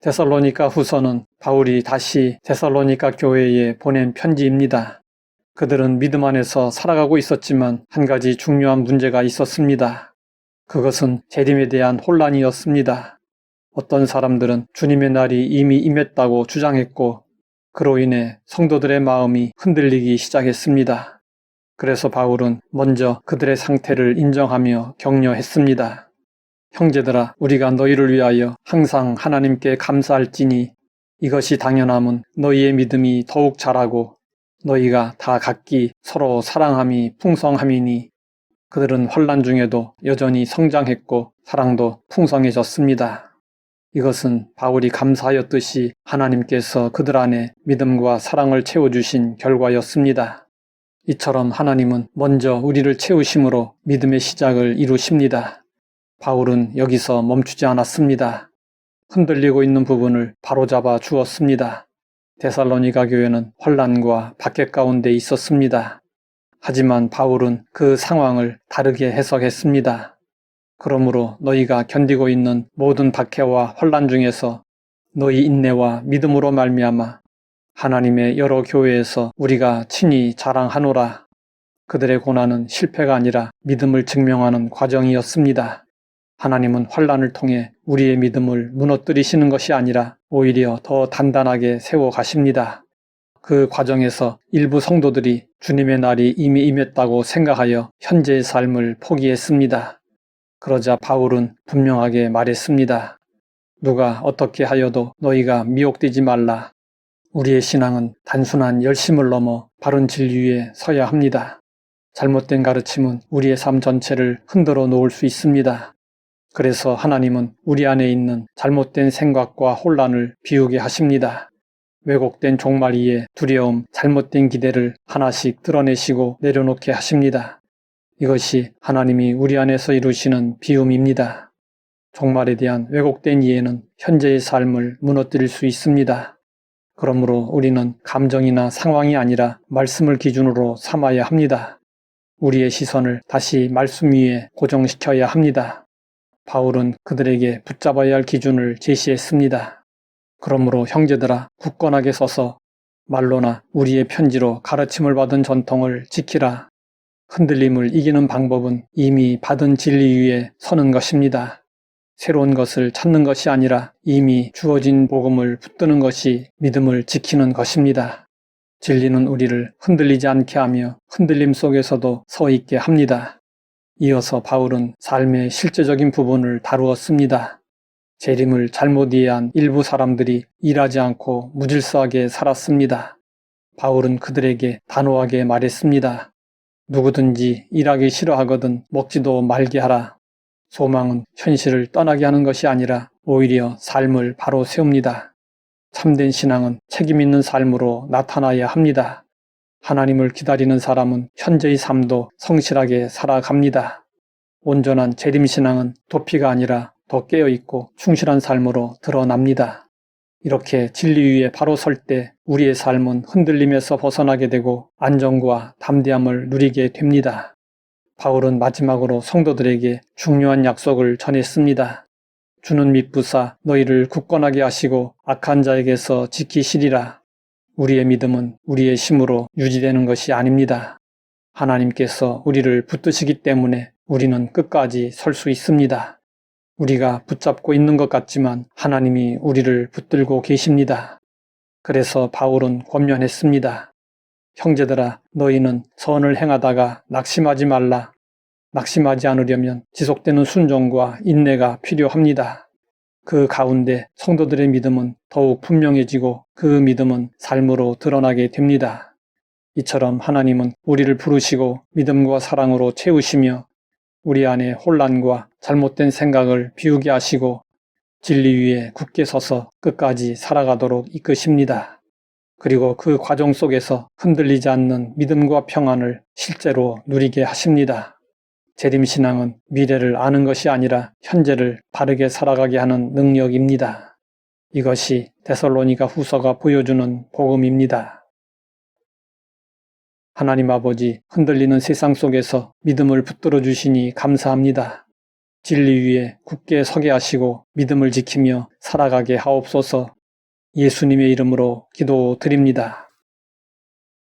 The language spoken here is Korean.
데살로니가 후서는 바울이 다시 데살로니가 교회에 보낸 편지입니다. 그들은 믿음 안에서 살아가고 있었지만 한 가지 중요한 문제가 있었습니다. 그것은 재림에 대한 혼란이었습니다. 어떤 사람들은 주님의 날이 이미 임했다고 주장했고 그로 인해 성도들의 마음이 흔들리기 시작했습니다. 그래서 바울은 먼저 그들의 상태를 인정하며 격려했습니다. 형제들아, 우리가 너희를 위하여 항상 하나님께 감사할지니 이것이 당연함은 너희의 믿음이 더욱 자라고 너희가 다 각기 서로 사랑함이 풍성함이니 그들은 환난 중에도 여전히 성장했고 사랑도 풍성해졌습니다. 이것은 바울이 감사하였듯이 하나님께서 그들 안에 믿음과 사랑을 채워주신 결과였습니다. 이처럼 하나님은 먼저 우리를 채우심으로 믿음의 시작을 이루십니다. 바울은 여기서 멈추지 않았습니다. 흔들리고 있는 부분을 바로잡아 주었습니다. 데살로니가 교회는 혼란과 박해 가운데 있었습니다. 하지만 바울은 그 상황을 다르게 해석했습니다. 그러므로 너희가 견디고 있는 모든 박해와 혼란 중에서 너희 인내와 믿음으로 말미암아 하나님의 여러 교회에서 우리가 친히 자랑하노라. 그들의 고난은 실패가 아니라 믿음을 증명하는 과정이었습니다. 하나님은 환난을 통해 우리의 믿음을 무너뜨리시는 것이 아니라 오히려 더 단단하게 세워가십니다. 그 과정에서 일부 성도들이 주님의 날이 이미 임했다고 생각하여 현재의 삶을 포기했습니다. 그러자 바울은 분명하게 말했습니다. 누가 어떻게 하여도 너희가 미혹되지 말라. 우리의 신앙은 단순한 열심을 넘어 바른 진리에 서야 합니다. 잘못된 가르침은 우리의 삶 전체를 흔들어 놓을 수 있습니다. 그래서 하나님은 우리 안에 있는 잘못된 생각과 혼란을 비우게 하십니다. 왜곡된 종말이의 두려움, 잘못된 기대를 하나씩 드러내시고 내려놓게 하십니다. 이것이 하나님이 우리 안에서 이루시는 비움입니다. 종말에 대한 왜곡된 이해는 현재의 삶을 무너뜨릴 수 있습니다. 그러므로 우리는 감정이나 상황이 아니라 말씀을 기준으로 삼아야 합니다. 우리의 시선을 다시 말씀 위에 고정시켜야 합니다. 바울은 그들에게 붙잡아야 할 기준을 제시했습니다. 그러므로 형제들아, 굳건하게 서서 말로나 우리의 편지로 가르침을 받은 전통을 지키라. 흔들림을 이기는 방법은 이미 받은 진리 위에 서는 것입니다. 새로운 것을 찾는 것이 아니라 이미 주어진 복음을 붙드는 것이 믿음을 지키는 것입니다. 진리는 우리를 흔들리지 않게 하며 흔들림 속에서도 서 있게 합니다. 이어서 바울은 삶의 실제적인 부분을 다루었습니다. 재림을 잘못 이해한 일부 사람들이 일하지 않고 무질서하게 살았습니다. 바울은 그들에게 단호하게 말했습니다. 누구든지 일하기 싫어하거든 먹지도 말게 하라. 소망은 현실을 떠나게 하는 것이 아니라 오히려 삶을 바로 세웁니다. 참된 신앙은 책임 있는 삶으로 나타나야 합니다. 하나님을 기다리는 사람은 현재의 삶도 성실하게 살아갑니다. 온전한 재림신앙은 도피가 아니라 더 깨어있고 충실한 삶으로 드러납니다. 이렇게 진리 위에 바로 설 때 우리의 삶은 흔들림에서 벗어나게 되고 안정과 담대함을 누리게 됩니다. 바울은 마지막으로 성도들에게 중요한 약속을 전했습니다. 주는 미쁘사 너희를 굳건하게 하시고 악한 자에게서 지키시리라. 우리의 믿음은 우리의 힘으로 유지되는 것이 아닙니다. 하나님께서 우리를 붙드시기 때문에 우리는 끝까지 설 수 있습니다. 우리가 붙잡고 있는 것 같지만 하나님이 우리를 붙들고 계십니다. 그래서 바울은 권면했습니다. 형제들아, 너희는 선을 행하다가 낙심하지 말라. 낙심하지 않으려면 지속되는 순종과 인내가 필요합니다. 그 가운데 성도들의 믿음은 더욱 분명해지고 그 믿음은 삶으로 드러나게 됩니다. 이처럼 하나님은 우리를 부르시고 믿음과 사랑으로 채우시며 우리 안에 혼란과 잘못된 생각을 비우게 하시고 진리 위에 굳게 서서 끝까지 살아가도록 이끄십니다. 그리고 그 과정 속에서 흔들리지 않는 믿음과 평안을 실제로 누리게 하십니다. 재림신앙은 미래를 아는 것이 아니라 현재를 바르게 살아가게 하는 능력입니다. 이것이 데살로니가 후서가 보여주는 복음입니다. 하나님 아버지, 흔들리는 세상 속에서 믿음을 붙들어 주시니 감사합니다. 진리 위에 굳게 서게 하시고 믿음을 지키며 살아가게 하옵소서. 예수님의 이름으로 기도드립니다.